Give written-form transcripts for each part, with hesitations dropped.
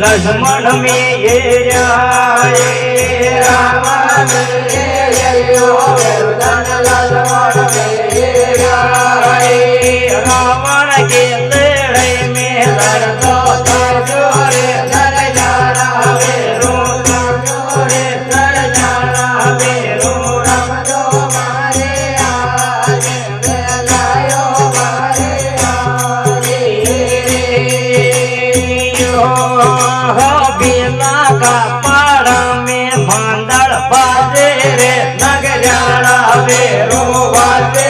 लक्ष्मण में ये राम रावण के लड़ाई में लड़तो जोरे लड़ जाना बेरो जोरे लड़ जाना बेरो राम तो मारे आज लायो मारे आज बेला का पारा में मांदड़ बाजे रे नग जाना बेरो बाजे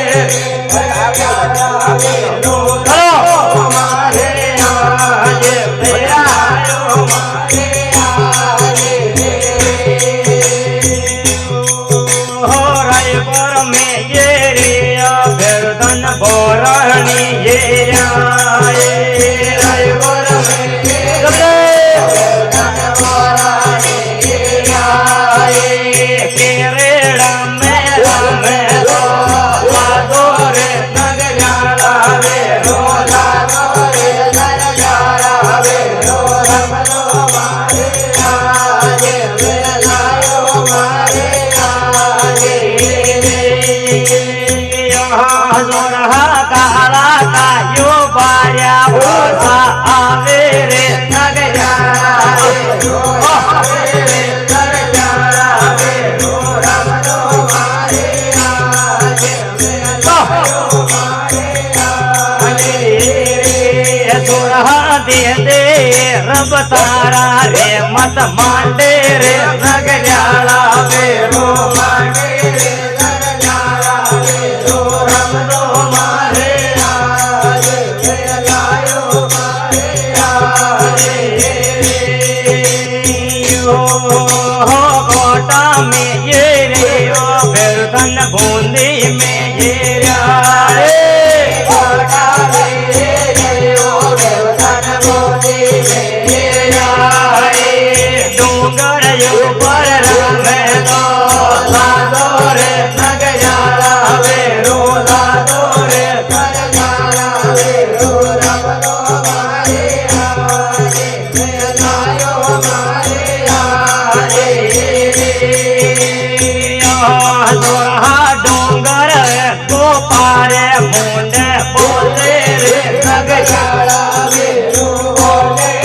रब तारा रे मत मांडे रे नग जाला बेरो मांडे रे नग जाला बेरो रब तो मारे आज लायो मारे आज हो कोटा में ये रे ओ बेरधन बूंदी में ये रे कोटा में ये रे ओ बेरधन बूंदी में डूंगर ऊपर रंग दो लादो रे नग जाला बेरो लादो रे नग जाला बेरो रब तो मारे आजे लायो मारे आजे दोहा डूंगर को पारे मुंडे बोले रे नग जाला बेरो बोले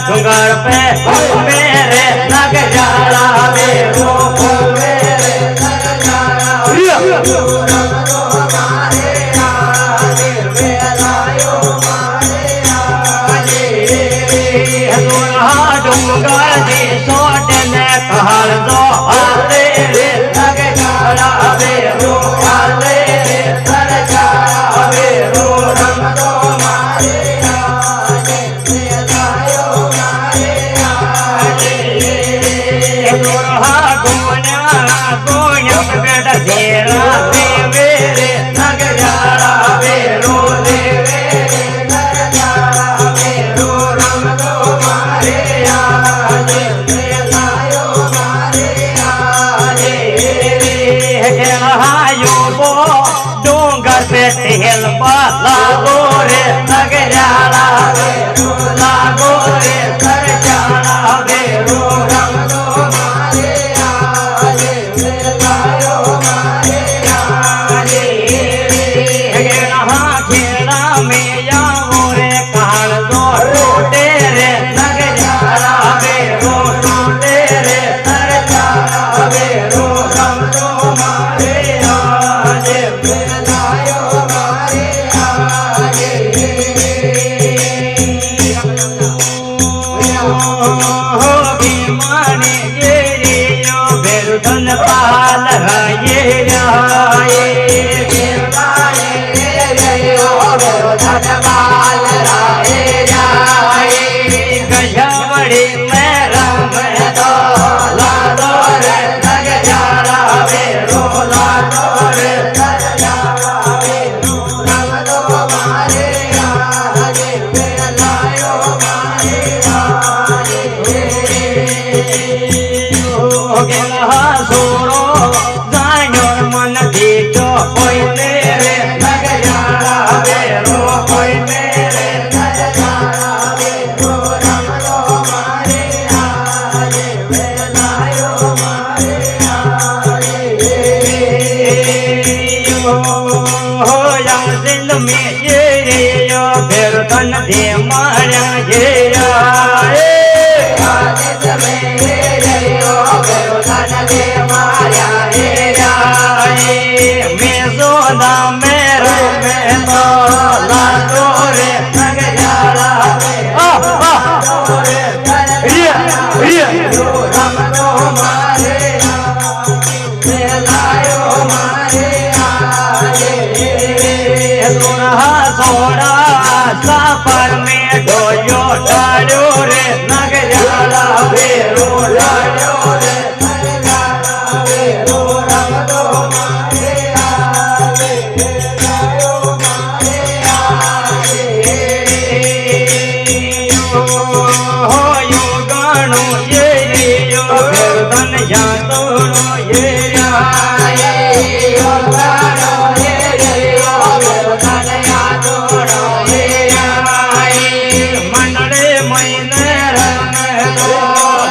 डूंगर पे मेरे नग जाला बेरो मेरे नग जाला बेरो रब तो मारे आज लायो मारे आज डूंगर दी सोट ने कहल दो हाले रे लग जाड़ा बेरो हाले रे तर जाड़ा बेरो रंग दो मारे आजे लायो मारे आजे लोहा गोन्या गोन्या बेटा तेरा मेरे लग जाड़ा बेरो हेल लागो रे लग जाड़ा बेरो लागो रे तर जाड़ा बेरो रंग दो मारे आजे लायो मारे आजे खेड़ा में जाओ रे काल दो टूटे रे लग जाड़ा बेरो टूटे रे तर जाड़ा बेरो रंग दो मारे आजे धन पाल राये राये धन पाल राये राये गजबड़ी में राम दो लादो रे लग जाड़ा बेरो लादो रे लग जाड़ा बेरो रंग दो मारे आजे लायो मारे आजे सोरो जानो मन दीचो कोई तेरे लग जाड़ा बेरो कोई तेरे लग जाड़ा बेरो रंग दो मारे आजे लायो मारे आजे हो यंग सिंध में ये रे यो फिर तन दे मारा ये आए आदित में ये यो फिर तन दे मारा ये आए मैं सोना मेरा में तो लाडो रे लग जाड़ा रे रंग दो मारे लायो मारे आजे सोड़ा सफर में डोयो डालो रे लग जाड़ा बेरो डालो रे लग जाड़ा बेरो रंग दो मारे आजे लायो मारे आजे हो यो गानो ये यो धन जातो ये आए यो गानो ये यो धन जातो मंडले महीने रंग दो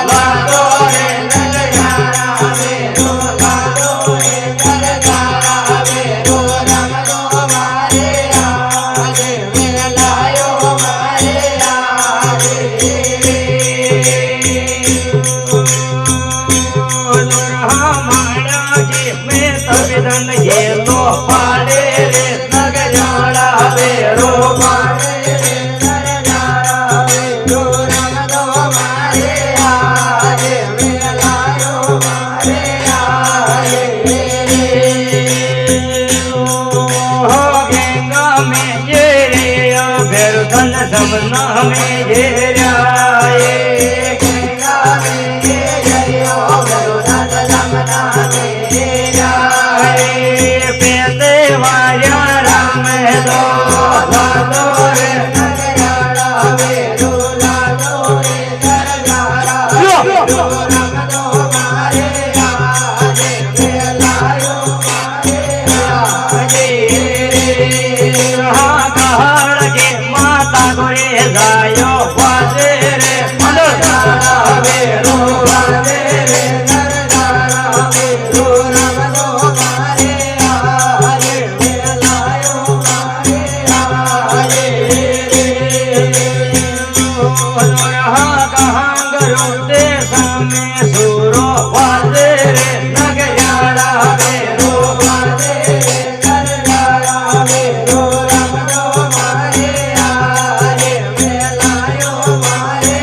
लादो रे लग जाड़ा बेरो लादो रे लग जाड़ा बेरो रंग दो मारे आजे लायो मारे आजे हमारा जी में तबिदन ये लो पाड़े रे लग जाड़ा बेरो मारे समना में ये राये गंगा में ये यो धन समना में ये राये पेंदे वाया राम दो लादो रे लग जाड़ा बेरो लादो रे तर जाड़ा बेरो रंग दो मारे आजे लायो मारे आजे कहाड़ के माता गोरे गायो वाजे रे मन जाड़ा बेरो वाजे रे तर जाड़ा बेरो रंग दो मारे आजे लायो मारे आजे कहाँ गरोते सामे सूरो वाजे रे लग जाड़ा बेरो वाजे रे तर जाड़ा बेरो रंग दो मारे आजे लायो मारे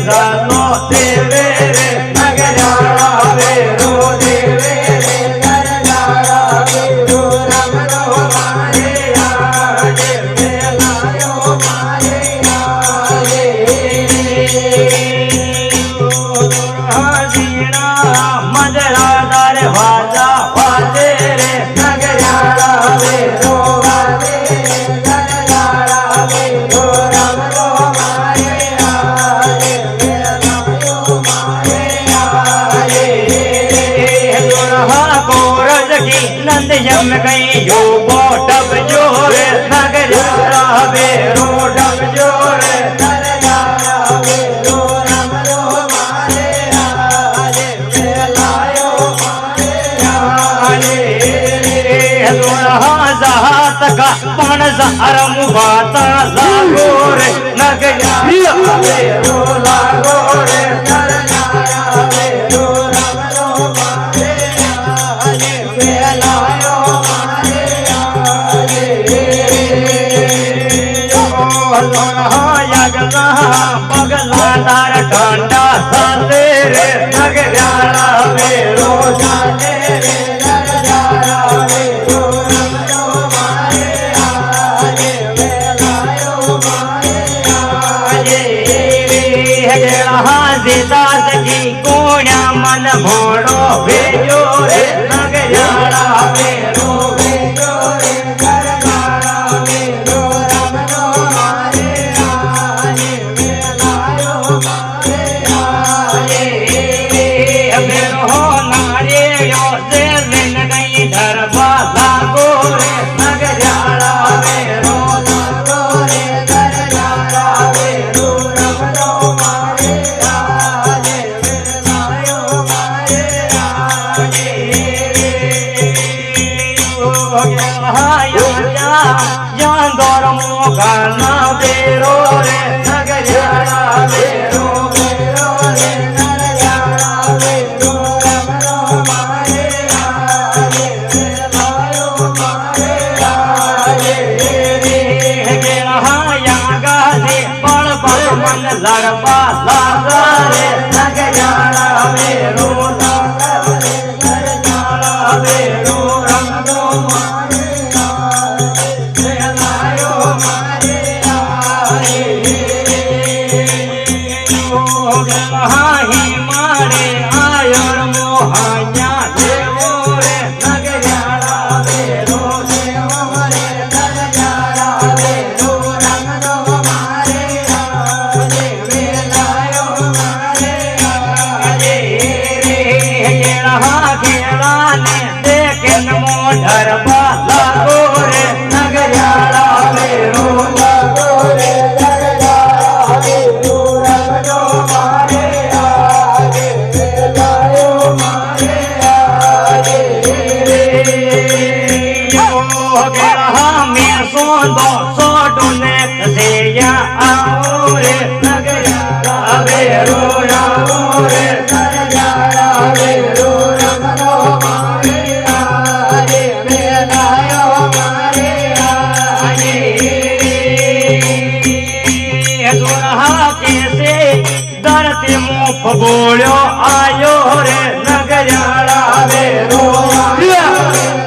ચાલો દેવે રે નગરાળા વેરો દેવે રે નગરાળા વેરો રમરો મારે આજે વેલાયો મારે આજે હાજીણા મજરાદાર વાજા વાજે રે નગરાળા વેરો વાજે નગરાળા વેરો રમરો મારે આજે વેલાયો મારે આજે દુલ્હા કોરજ કી નંદ જમ ગઈ યોગો ડબ જોરે નગરાળા વેરો ડબ જોરે નગરાળા વેરો રમરો મારે આજે વેલાયો મારે આજે દુલ્હા જાત કા પણ ઝારમ વાતા લાગો રે નગરાળા વેરો લાગો રે નગરાળા વેરો રમરો મારે આજે વેલાયો મારે આજે પગલા તાર ઠંડા સાલે રે નગરાળા વેરો ચાલે રે નગરાળા વેરો રમરો મારે આજે વેલાયો મારે આજે દીદાસ કી કોણ્યા મન ભોળો ભેજો રે નગરાળા વેરો ભેજો રે નગરાળા વેરો રમરો મારે આજે વેલાયો મારે આજે વેરો નારિયો જે લઈને ગઈ ધરવા લાગો રે નગરાળા વેરો લાગો રે નગરાળા વેરો રમરો મારે આજે વેલાયો મારે આજે યાંદોર મોગના વેરો રે નગરાળા વેરો વેરો રે નગરાળા વેરો રમરો મારે આજે વેલાયો મારે આજે યાગાજી પળ પળ મન લડવા લાગા રે નગરાળા વેરો લાગા રે નગરાળા વેરો રમરો મારે આજે વેલાયો મારે આજે હાહી મારે આયર મોહાયા દેવો રે નગરાળા વેરો દેવો રે નગરાળા વેરો રમરો મારે આજે વેલાયો મારે આજે ખેલાને દેખન મોઢર લાગો રે નગરાળા વેરો લાગો રે નગરાળા વેરો રમરો મારે આજે વેલાયો મારે આજે મેં સોંદો સોડુને કસેયા આવો રે નગરાળા વેરો આવો રે નગરાળા વેરો રમરો મારે આજે વેલાયો મારે આજે દુલ્હા કેસે ધરતી મુખ બોલ્યો આયો રે નગરાળા વેરો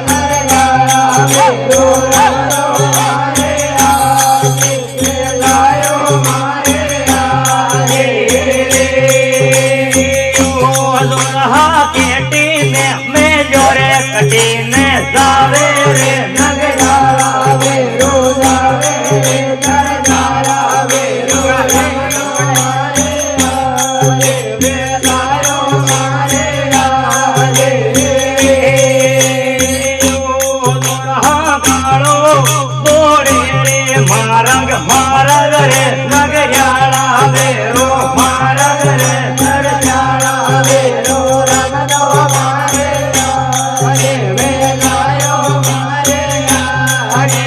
નગરાળા વેરો રમરો મારે આજે વેલાયો મારે આજે દુલ્હા કેટીને મેલ્યો રે કટીને જાવે રે નગરાળા વેરો જાવે રે નગરાળા વેરો રમરો મારે આજે વેલાયો મારે આજે દુલ્હા કાળો બોડે રે મારંગ મારગ રે નગરાળા વેરો મારગ રે નગરાળા વેરો રમરો મારે આજે વેલાયો મારે આજે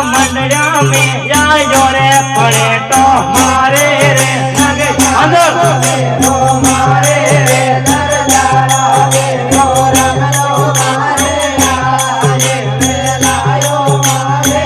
મંડળ્યા મેં જાયો રે પળેટો મારે રે નગરાળા વેરો મારે રે નગરાળા વેરો રમરો મારે આજે વેલાયો મારે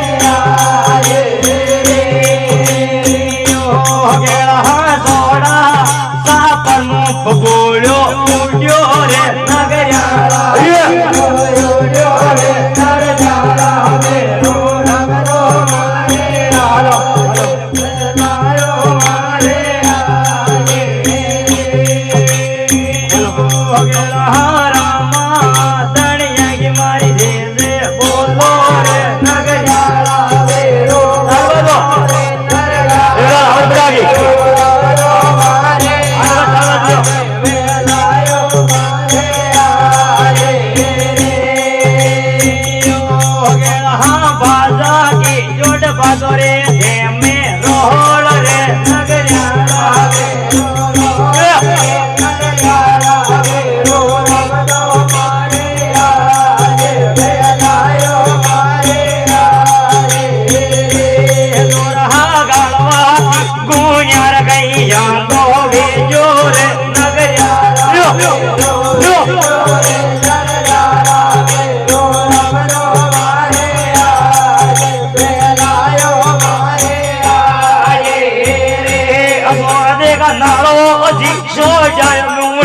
रे धेमे रोहड़ रे नगरियाड़ा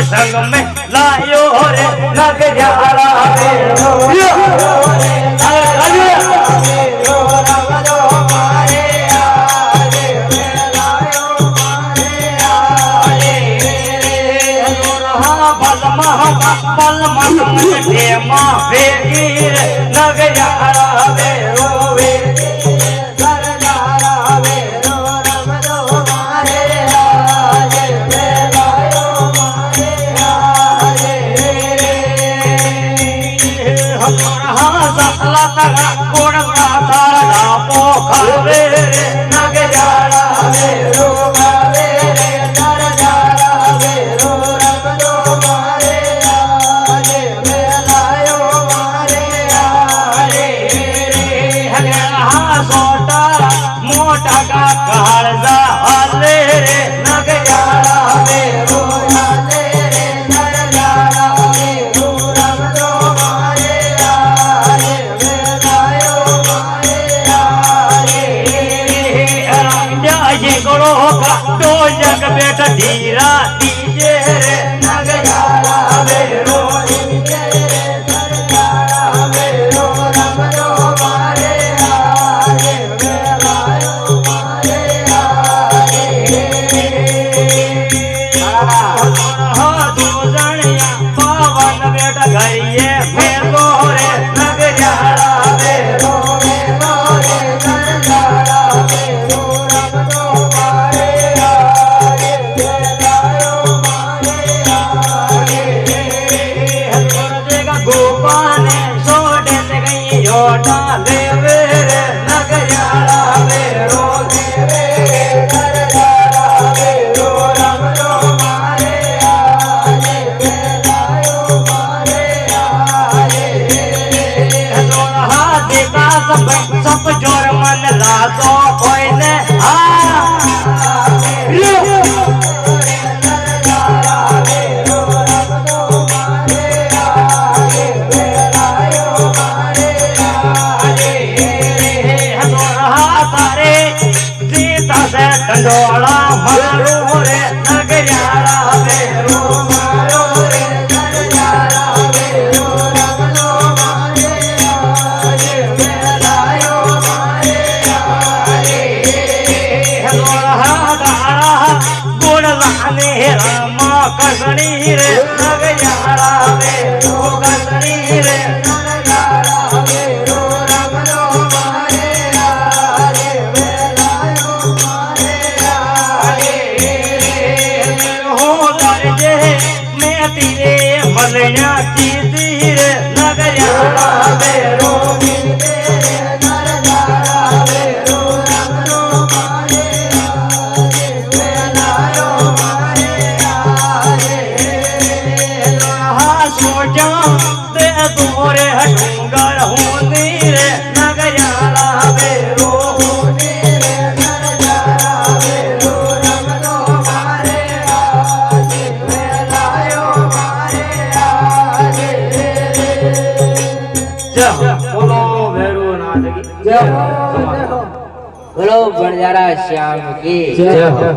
संग में लायो रे नगरियाड़ा धीरा दीजे रे नगरियाड़ा बेरो पवन बेटा घरिए मेरो रे नगरियाड़ा बेरो सब जोर मन लादो कोई ने तारे सीता से डंडोला मारो रे नगरियाड़ा बेरो रामा कसनी रे नगरियाड़ा बेरो कसनी रे नगरियाड़ा बेरो रमनो मारे आरे वेलायो मारे आरे हो दर्जे मैं तेरे मलया की रे नगरियाड़ा बेरो तोरे डूंगर होनी रे नगरियाड़ा बेरो बोलो भैरो नाथ की बोलो बंजारा श्याम की जय हो।